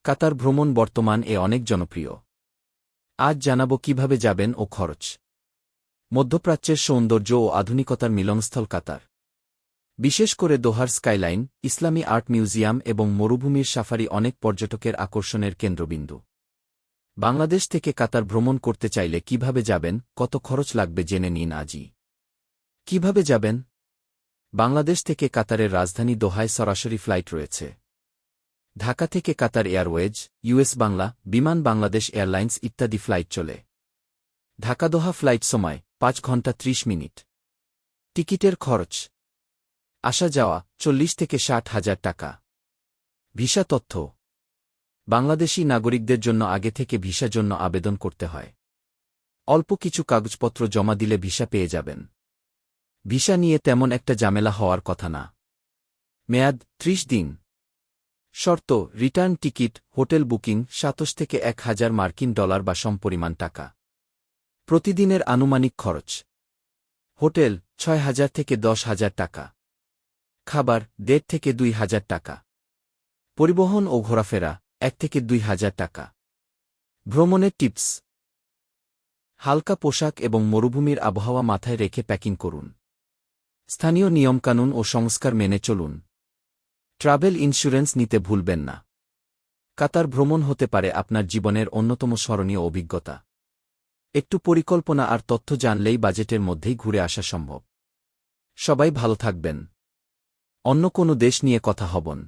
কাতার ভ্রমণ বর্তমানে অনেক জনপ্রিয়। আজ জানাব কিভাবে যাবেন ও খরচ। মধ্যপ্রাচ্যের সৌন্দর্য ও আধুনিকতার মিলনস্থল কাতার। বিশেষ করে দোহার স্কাইলাইন, ইসলামী আর্ট মিউজিয়াম এবং মরুভূমির সাফারি অনেক পর্যটকের আকর্ষণের কেন্দ্রবিন্দু। বাংলাদেশ থেকে কাতার ভ্রমণ করতে চাইলে কিভাবে যাবেন, কত খরচ লাগবে জেনে নিন আজই। কিভাবে যাবেন? বাংলাদেশ থেকে কাতারের রাজধানী দোহায় সরাসরি ফ্লাইট রয়েছে। ঢাকা থেকে কাতার এয়ারওয়েজ, ইউএস বাংলা, বিমান বাংলাদেশ এয়ারলাইন্স ইত্যাদি ফ্লাইট চলে। ঢাকা দোহা ফ্লাইট সময় 5 ঘন্টা 30 মিনিট। টিকিটের খরচ আসা যাওয়া 40 থেকে 60 হাজার টাকা। ভিসা তথ্য বাংলাদেশী নাগরিকদের জন্য আগে থেকে ভিসা জন্য আবেদন করতে হয়। অল্প কিছু কাগজপত্র জমা দিলে ভিসা পেয়ে যাবেন। ভিসা নিয়ে তেমন একটা ঝামেলা হওয়ার কথা না। মেয়াদ 30 দিন। শর্ত রিটার্ন টিকিট, হোটেল বুকিং 27 থেকে 1000 মার্কিন ডলার বা সমপরিমাণ টাকা। প্রতিদিনের আনুমানিক খরচ হোটেল 6000 থেকে 10,000 টাকা। খাবার 1.5 থেকে 2,000 টাকা। পরিবহন ও ঘোরাফেরা 1 থেকে 2,000 টাকা। ভ্রমণের টিপস হালকা পোশাক এবং মরুভূমির আবহাওয়া মাথায় রেখে প্যাকিং করুন। স্থানীয় নিয়মকানুন ও সংস্কার মেনে চলুন। ট্রাভেল ইন্স্যুরেন্স নিতে ভুলবেন না। কাতার ভ্রমণ হতে পারে আপনার জীবনের অন্যতম স্মরণীয় অভিজ্ঞতা। একটু পরিকল্পনা আর তথ্য জানলেই বাজেটের মধ্যেই ঘুরে আসা সম্ভব। সবাই ভালো থাকবেন। অন্য কোনো দেশ নিয়ে কথা হবন।